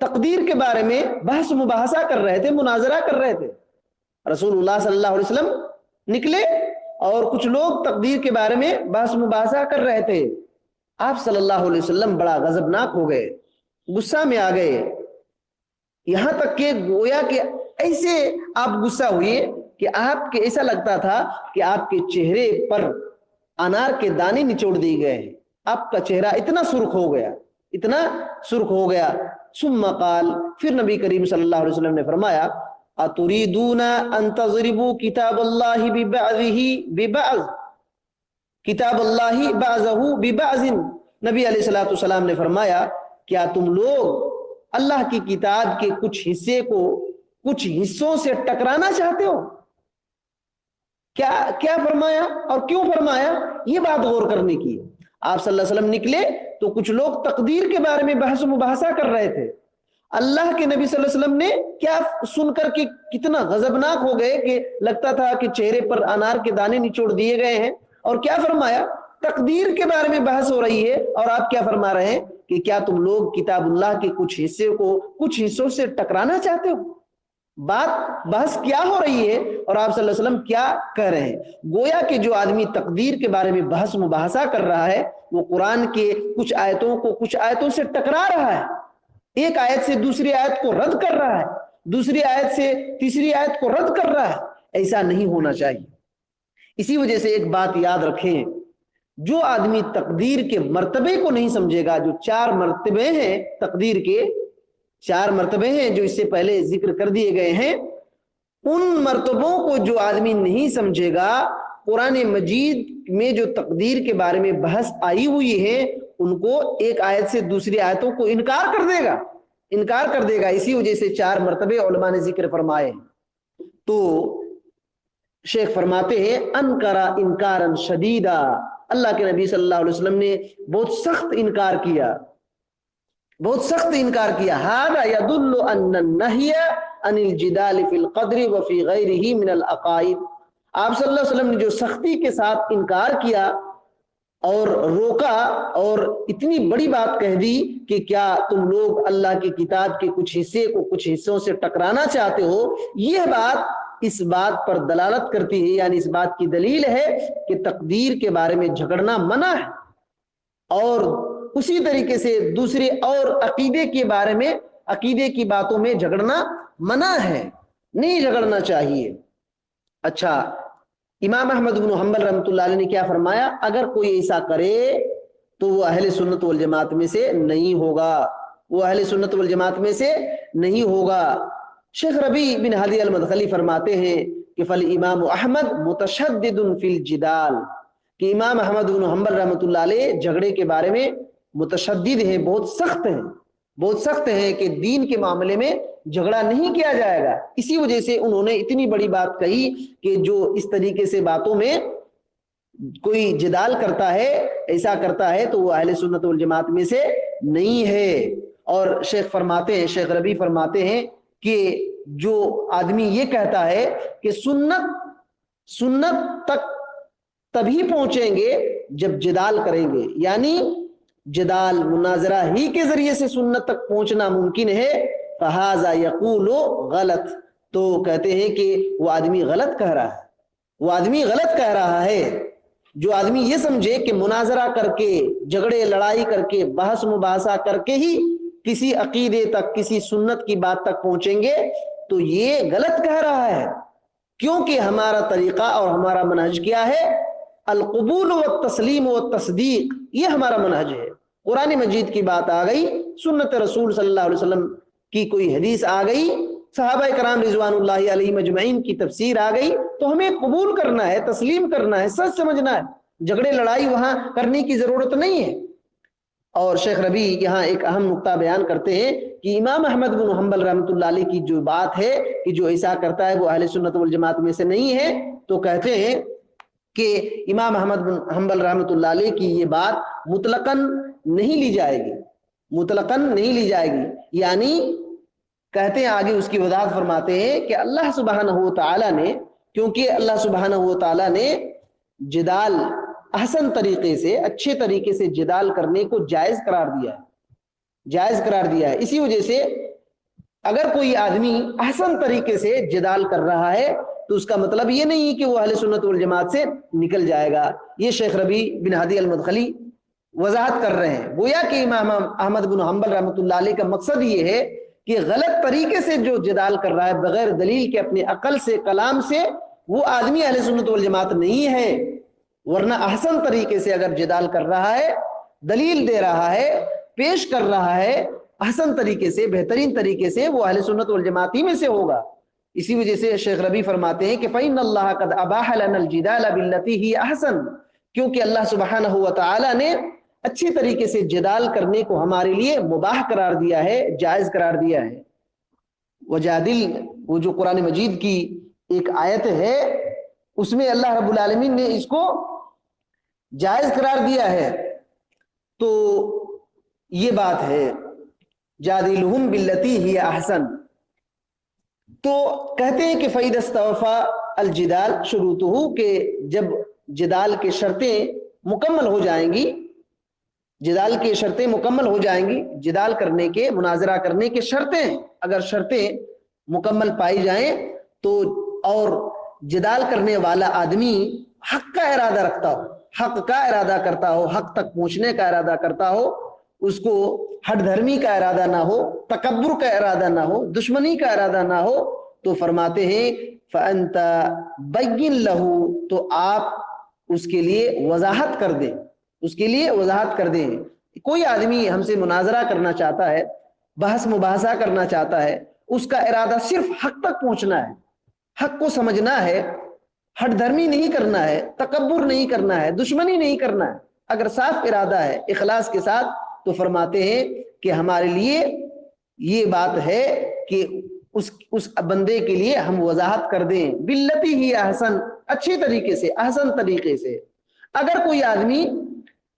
تقدیر کے بارے میں بحث مباحثہ کر رہے تھے, مناظرہ کر رہے تھے. رسول اللہ صلی اللہ علیہ وسلم نکلے اور کچھ لوگ تقدیر کے بارے میں بحث مباحثہ کر رہے تھے. آپ صلی اللہ علیہ وسلم بڑا غضبناک ہو گئے, غصہ میں آ گئے, یہاں تک کہ گویا کہ ایسے آپ غصہ ہوئے کہ آپ کے ایسا لگتا تھا کہ آپ کے چہرے پر انار کے دانے نچوڑ دیے گئے ہیں. آپ کا چہرہ اتنا سرخ ہو گیا, اتنا سرخ ہو گیا. ثم قال, پھر نبی کریم صلی اللہ علیہ وسلم نے فرمایا, اتريدون ان تضربوا كتاب الله ببعضه ببعض, کتاب اللہ بعضه ببعض. نبی علیہ الصلوۃ والسلام نے فرمایا, کیا تم لوگ اللہ کی کتاب کے کچھ حصے کو کچھ حصوں سے ٹکرانا چاہتے ہو؟ کیا فرمایا اور کیوں فرمایا, یہ بات غور کرنے کی. آپ صلی اللہ علیہ وسلم نکلے تو کچھ لوگ تقدیر کے بارے میں بحث مباحثہ کر رہے تھے. اللہ کے نبی صلی اللہ علیہ وسلم نے کیا سن کر کے کتنا غضبناک ہو گئے کہ لگتا تھا کہ چہرے پر انار کے دانے نچوڑ دیے گئے ہیں. اور کیا فرمایا, تقدیر کے بارے میں بحث ہو رہی ہے, اور آپ کیا فرما رہے ہیں کہ کیا تم لوگ کتاب اللہ کے کچھ حصے کو کچھ حصوں سے ٹکرانا چاہتے ہو. بحث کیا ہو رہی ہے اور آپ صلی اللہ علیہ وسلم کیا کہہ رہے ہیں. گویا کہ جو آدمی تقدیر کے بارے میں بحث مباحثہ کر رہا ہے وہ قرآن کے کچھ آیتوں کو کچھ آیتوں سے ٹکرا رہا ہے, ایک آیت سے دوسری آیت کو رد کر رہا ہے, دوسری آیت سے تیسری آیت کو رد کر رہا ہے. ایسا نہیں ہونا چاہیے. اسی وجہ سے ایک بات یاد رکھیں, جو آدمی تقدیر کے مرتبے کو نہیں سمجھے گا, جو 4 مرتبے ہیں تقدیر کے, 4 مرتبے ہیں جو اس سے پہلے ذکر کر دیے گئے ہیں, ان مرتبوں کو جو آدمی نہیں سمجھے گا, قرآن مجید میں جو تقدیر کے بارے میں بحث آئی ہوئی ہے ان کو ایک آیت سے دوسری آیتوں کو انکار کر دے گا. اسی وجہ سے 4 مرتبے علماء نے ذکر فرمائے. تو شیخ فرماتے ہیں انکرا انکارا شدیدا, اللہ کے نبی صلی اللہ علیہ وسلم نے بہت سخت انکار کیا, بہت سخت انکار کیا. هذا يدل ان النهي عن الجدال في القدر وفي غيره من العقائد. آپ صلی اللہ علیہ وسلم نے جو سختی کے ساتھ انکار کیا اور روکا اور اتنی بڑی بات کہہ دی کہ کیا تم لوگ اللہ کی کتاب کے کچھ حصے کو کچھ حصوں سے ٹکرانا چاہتے ہو, یہ بات اس بات پر دلالت کرتی ہے, یعنی اس بات کی دلیل ہے کہ تقدیر کے بارے میں جھگڑنا منع ہے, اور اسی طریقے سے دوسرے اور عقیدے کے بارے میں, عقیدے کی باتوں میں جھگڑنا منع ہے. نہیں جھگڑنا چاہیے۔ اچھا، امام احمد بن حنبل رحمۃ اللہ علیہ نے کیا فرمایا؟ اگر کوئی ایسا کرے تو وہ اہل سنت والجماعت میں سے نہیں ہوگا، وہ اہل سنت والجماعت میں سے نہیں ہوگا۔ شیخ ربیع بن ہادی المدخلی فرماتے ہیں کہ فالامام احمد متشدد فی الجدال، کہ امام احمد بن حنبل رحمۃ اللہ علیہ جھگڑے کے بارے میں متشدد ہیں، بہت سخت ہیں، بہت سخت ہیں کہ دین کے معاملے میں جھگڑا نہیں کیا جائے گا۔ اسی وجہ سے انہوں نے اتنی بڑی بات کہی کہ جو اس طریقے سے باتوں میں کوئی جدال کرتا ہے، ایسا کرتا ہے، تو وہ اہل سنت والجماعت میں سے نہیں ہے۔ اور شیخ فرماتے ہیں، شیخ ربیع فرماتے ہیں کہ جو آدمی یہ کہتا ہے کہ سنت تک تبھی پہنچیں گے جب جدال کریں گے، یعنی جدال مناظرہ ہی کے ذریعے سے سنت تک پہنچنا ممکن ہے، فہذا یقول غلط، تو کہتے ہیں کہ وہ آدمی غلط کہہ رہا ہے، وہ آدمی غلط کہہ رہا ہے۔ جو آدمی یہ سمجھے کہ مناظرہ کر کے، جھگڑے لڑائی کر کے، بحث مباحثہ کر کے ہی کسی عقیدے تک، کسی سنت کی بات تک پہنچیں گے، تو یہ غلط کہہ رہا ہے، کیونکہ ہمارا طریقہ اور ہمارا منہج کیا ہے؟ القبول والتسلیم والتصدیق، یہ ہمارا منہج ہے۔ قرآن مجید کی بات آ گئی، سنت رسول صلی اللہ علیہ وسلم کی کوئی حدیث آ گئی، صحابہ کرام رضوان اللہ علیہم اجمعین کی تفسیر آ گئی، تو ہمیں قبول کرنا ہے، تسلیم کرنا ہے، سچ سمجھنا ہے، جھگڑے لڑائی وہاں کرنے کی ضرورت نہیں ہے۔ اور شیخ ربیع یہاں ایک اہم نقطہ بیان کرتے ہیں کہ امام احمد بن حنبل رحمۃ اللہ علیہ کی جو بات ہے کہ جو ایسا کرتا ہے وہ اہل سنت والجماعت میں سے نہیں ہے، تو کہتے ہیں کہ امام احمد بن حنبل رحمۃ اللہ علیہ کی یہ بات مطلقاً نہیں لی جائے گی، مطلقاً نہیں لی جائے گی، یعنی کہتے ہیں آگے اس کی وضاحت فرماتے ہیں کہ اللہ سبحانہ و تعالیٰ نے، کیونکہ اللہ سبحانہ و تعالیٰ نے جدال احسن طریقے سے، اچھے طریقے سے جدال کرنے کو جائز قرار دیا ہے، جائز قرار دیا ہے۔ اسی وجہ سے اگر کوئی آدمی احسن طریقے سے جدال کر رہا ہے تو اس کا مطلب یہ نہیں کہ وہ اہل سنت والجماعت سے نکل جائے گا۔ یہ شیخ ربیع بن ہادی المدخلی وضاحت کر رہے ہیں، گویا کہ امام احمد بن حنبل رحمۃ اللہ علیہ کا مقصد یہ ہے کہ غلط طریقے سے جو جدال کر رہا ہے بغیر دلیل کے، اپنی عقل سے، کلام سے، وہ آدمی اہل سنت والجماعت نہیں ہے۔ ورنہ احسن طریقے سے اگر جدال کر رہا ہے، دلیل دے رہا ہے، پیش کر رہا ہے احسن طریقے سے، بہترین طریقے سے، وہ اہل سنت والجماعت ہی میں سے ہوگا۔ اسی وجہ سے شیخ ربیع فرماتے ہیں کہ فَإِنَّ اللَّهَ قَدْ أَبَاحَ لَنَا الْجِدَالَ بِالَّتِي هِيَ أَحْسَنُ، کیونکہ اللہ سبحانہ و تعالی نے اچھی طریقے سے جدال کرنے کو ہمارے لیے مباح قرار دیا ہے، جائز قرار دیا ہے۔ وجادل، وہ جو قرآن مجید کی ایک آیت ہے، اس میں اللہ رب العالمین نے اس کو جائز قرار دیا ہے۔ تو یہ بات ہے، جادلہم باللتی ہی احسن۔ تو کہتے ہیں کہ فَإِذَا اسْتَوْفَى الْجِدَالُ شُرُوطُهُ، کہ جب جدال کی شرطیں مکمل ہو جائیں گی، جدال کی شرطیں مکمل ہو جائیں گی، جدال کرنے کے، مناظرہ کرنے کے شرطیں اگر شرطیں مکمل پائی جائیں تو، اور جدال کرنے والا آدمی حق کا ارادہ رکھتا ہو، حق کا ارادہ کرتا ہو، حق تک پہنچنے کا ارادہ کرتا ہو، اس کو ہٹ دھرمی کا ارادہ نہ ہو، تکبر کا ارادہ نہ ہو، دشمنی کا ارادہ نہ ہو، تو فرماتے ہیں فَأَنْتَ بَيِّن لَهُ، تو آپ اس کے لیے وضاحت کر دیں، اس کے لیے وضاحت کر دیں۔ کوئی آدمی ہم سے مناظرہ کرنا چاہتا ہے، بحث مباحثہ کرنا چاہتا ہے، اس کا ارادہ صرف حق تک پہنچنا ہے، حق کو سمجھنا ہے، ہٹ دھرمی نہیں کرنا ہے، تکبر نہیں کرنا ہے، دشمنی نہیں کرنا ہے۔ اگر صاف ارادہ ہے اخلاص کے ساتھ، تو فرماتے ہیں کہ ہمارے لیے یہ بات ہے کہ اس بندے کے لیے ہم وضاحت کر دیں باللتی ہی احسن، اچھی طریقے سے، احسن طریقے سے۔ اگر کوئی آدمی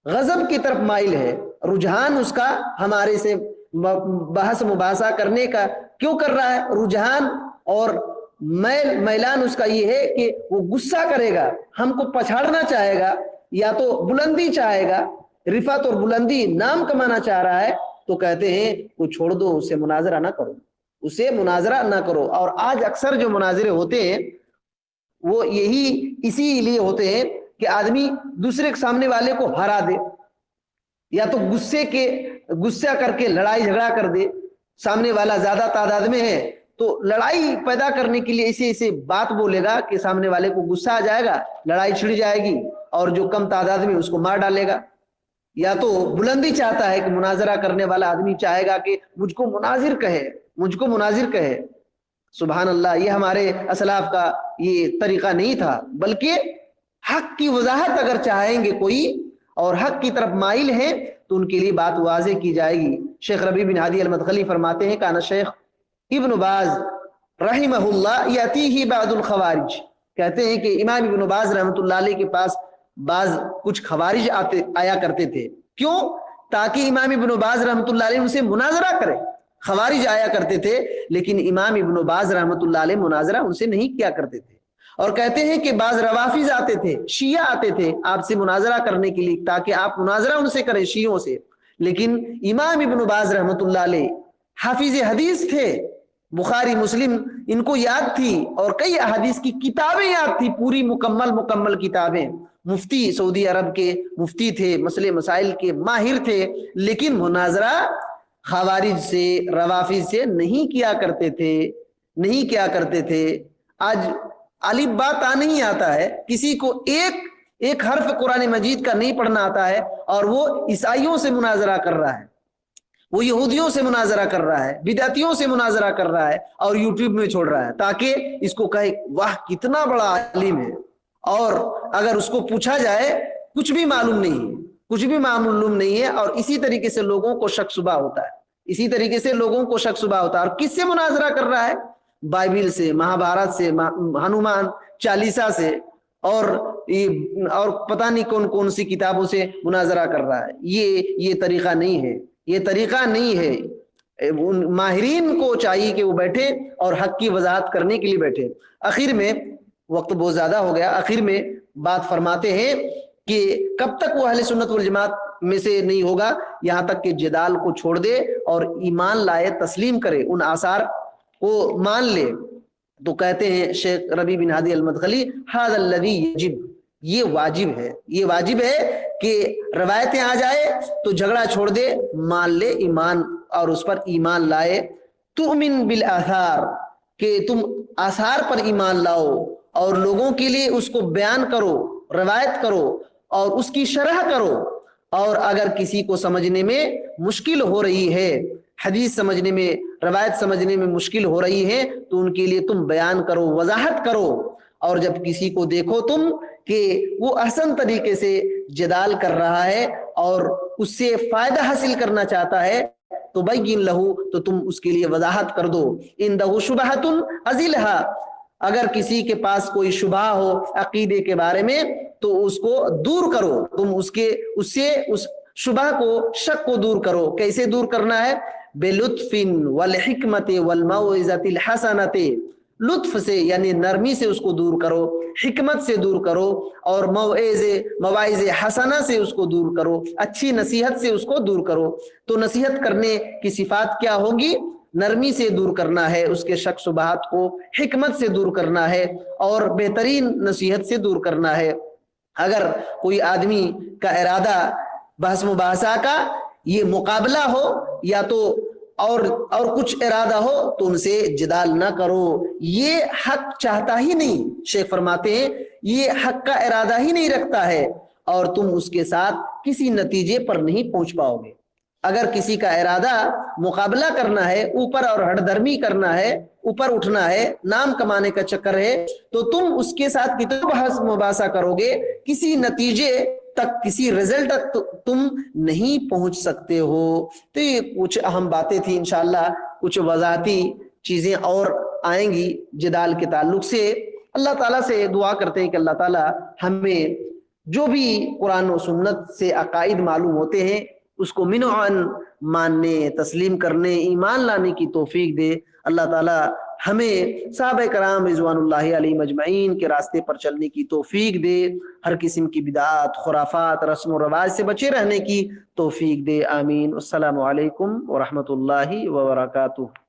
غضب کی طرف مائل ہے، رجحان اس کا ہمارے سے بحث مباحثہ کرنے کا کیوں کر رہا ہے، رجحان اور میلان اس کا یہ ہے کہ وہ غصہ کرے گا، ہم کو پچھاڑنا چاہے گا، یا تو بلندی چاہے گا، رفعت اور بلندی، نام کمانا چاہ رہا ہے، تو کہتے ہیں وہ چھوڑ دو، اسے مناظرہ نہ کرو، اسے مناظرہ نہ کرو۔ اور آج اکثر جو مناظرے ہوتے ہیں وہ اسی لیے ہوتے ہیں کہ آدمی دوسرے کے سامنے والے کو ہرا دے، یا تو غصہ کر کے لڑائی جھگڑا کر دے، سامنے والا زیادہ تعداد میں ہے تو لڑائی پیدا کرنے کے لیے ایسے ایسے بات بولے گا کہ سامنے والے کو غصہ آ جائے گا، لڑائی چھڑ جائے گی اور جو کم تعداد میں اس کو مار ڈالے گا. یا تو بلندی چاہتا ہے کہ مناظرہ کرنے والا آدمی چاہے گا کہ مجھ کو مناظر کہے. سبحان اللہ، یہ ہمارے اسلاف کا یہ طریقہ نہیں تھا، بلکہ حق کی وضاحت اگر چاہیں گے کوئی اور حق کی طرف مائل ہیں تو ان کے لیے بات واضح کی جائے گی. شیخ ربیع بن ہادی المدخلی فرماتے ہیں کانا شیخ ابن باز رحمہ اللہ یاتیہ بعض الخوارج، کہتے ہیں کہ امام ابن باز رحمۃ اللہ علیہ کے پاس بعض کچھ خوارج آیا کرتے تھے. کیوں؟ تاکہ امام ابن باز رحمۃ اللہ علیہ ان سے مناظرہ کرے. خوارج آیا کرتے تھے لیکن امام ابن باز رحمۃ اللہ علیہ مناظرہ ان سے نہیں کیا کرتے تھے. اور کہتے ہیں کہ بعض روافض آتے تھے، شیعہ آتے تھے آپ سے مناظرہ کرنے کے لیے تاکہ آپ مناظرہ ان سے کریں شیعوں سے. لیکن امام ابن باز رحمۃ اللہ علیہ حافظ حدیث تھے، بخاری مسلم ان کو یاد تھی اور کئی احادیث کی کتابیں یاد تھی، پوری مکمل کتابیں. مفتی سعودی عرب کے مفتی تھے، مسئلے مسائل کے ماہر تھے، لیکن مناظرہ خوارج سے روافض سے نہیں کیا کرتے تھے. آج الف با تا نہیں آتا ہے، کسی کو ایک حرف قرآن مجید کا نہیں پڑھنا آتا ہے اور وہ عیسائیوں سے مناظرہ کر رہا ہے، وہ یہودیوں سے مناظرہ کر رہا ہے، بدعتیوں سے مناظرہ کر رہا ہے اور یوٹیوب میں چھوڑ رہا ہے تاکہ اس کو کہے واہ کتنا بڑا عالم ہے. اور اگر اس کو پوچھا جائے کچھ بھی معلوم نہیں ہے اور اسی طریقے سے لوگوں کو شک شبہ ہوتا ہے. اور کس سے مناظرہ کر رہا ہے؟ بائبل سے، مہابھارت سے، ہنومان چالیسا سے اور پتہ نہیں کون سی کتابوں سے مناظرہ کر رہا ہے. یہ طریقہ نہیں ہے. ماہرین کو چاہیے کہ وہ بیٹھے اور حق کی وضاحت کرنے کے لیے بیٹھے. آخر میں وقت بہت زیادہ ہو گیا، آخر میں بات فرماتے ہیں کہ کب تک وہ اہل سنت والجماعت میں سے نہیں ہوگا؟ یہاں تک کہ جدال کو چھوڑ دے اور ایمان لائے، تسلیم کرے، ان آثار کو مان لے. تو کہتے ہیں شیخ ربیع بن ہادی المدخلی ھذا الذی یجب، یہ واجب ہے کہ روایتیں آ جائے تو جھگڑا چھوڑ دے، مان لے ایمان اور اس پر ایمان لائے. تؤمن بالآثار، کہ تم آثار پر ایمان لاؤ اور لوگوں کے لیے اس کو بیان کرو، روایت کرو اور اس کی شرح کرو. اور اگر کسی کو سمجھنے میں مشکل ہو رہی ہے، حدیث سمجھنے میں، روایت سمجھنے میں مشکل ہو رہی ہے تو ان کے لیے تم بیان کرو، وضاحت کرو. اور جب کسی کو دیکھو تم کہ وہ احسن طریقے سے جدال کر رہا ہے اور اس سے فائدہ حاصل کرنا چاہتا ہے تو بین لہو، تو تم اس کے لیے وضاحت کر دو. اندہ شبہۃ ازلھا، اگر کسی کے پاس کوئی شبہ ہو عقیدے کے بارے میں تو اس کو دور کرو، تم اس سے شبہ کو، شک کو دور کرو. کیسے دور کرنا ہے؟ بلطف والحکمت والموعظۃ الحسنۃ، لطف سے یعنی نرمی سے اس کو دور کرو، حکمت سے دور کرو اور مواعظ حسنہ سے اس کو دور کرو، اچھی نصیحت سے اس کو دور کرو. تو نصیحت کرنے کی صفات کیا ہوگی؟ نرمی سے دور کرنا ہے اس کے شک شبہات کو، حکمت سے دور کرنا ہے اور بہترین نصیحت سے دور کرنا ہے. اگر کوئی آدمی کا ارادہ بحث مباحثہ کا یہ مقابلہ ہو یا تو اور کچھ ارادہ ہو تو ان سے جدال نہ کرو، یہ حق چاہتا ہی نہیں. شیخ فرماتے ہیں یہ حق کا ارادہ ہی نہیں رکھتا ہے اور تم اس کے ساتھ کسی نتیجے پر نہیں پہنچ پاؤ گے. اگر کسی کا ارادہ مقابلہ کرنا ہے، اوپر اور ہٹ درمی کرنا ہے، اوپر اٹھنا ہے، نام کمانے کا چکر ہے، تو تم اس کے ساتھ کتنا بحث مباحثہ کرو گے، کسی نتیجے تک، کسی رزلٹ تک تم نہیں پہنچ سکتے ہو. تو یہ کچھ اہم باتیں تھیں، انشاءاللہ کچھ وضاحتی چیزیں اور آئیں گی جدال کے تعلق سے. اللہ تعالیٰ سے دعا کرتے ہیں کہ اللہ تعالیٰ ہمیں جو بھی قرآن و سنت سے عقائد معلوم ہوتے ہیں اس کو منعاً ماننے، تسلیم کرنے، ایمان لانے کی توفیق دے. اللہ تعالیٰ ہمیں صحابہ کرام رضوان اللہ علیہم اجمعین کے راستے پر چلنے کی توفیق دے، ہر قسم کی بدعات، خرافات، رسم و رواج سے بچے رہنے کی توفیق دے. آمین. السلام علیکم ورحمۃ اللہ وبرکاتہ.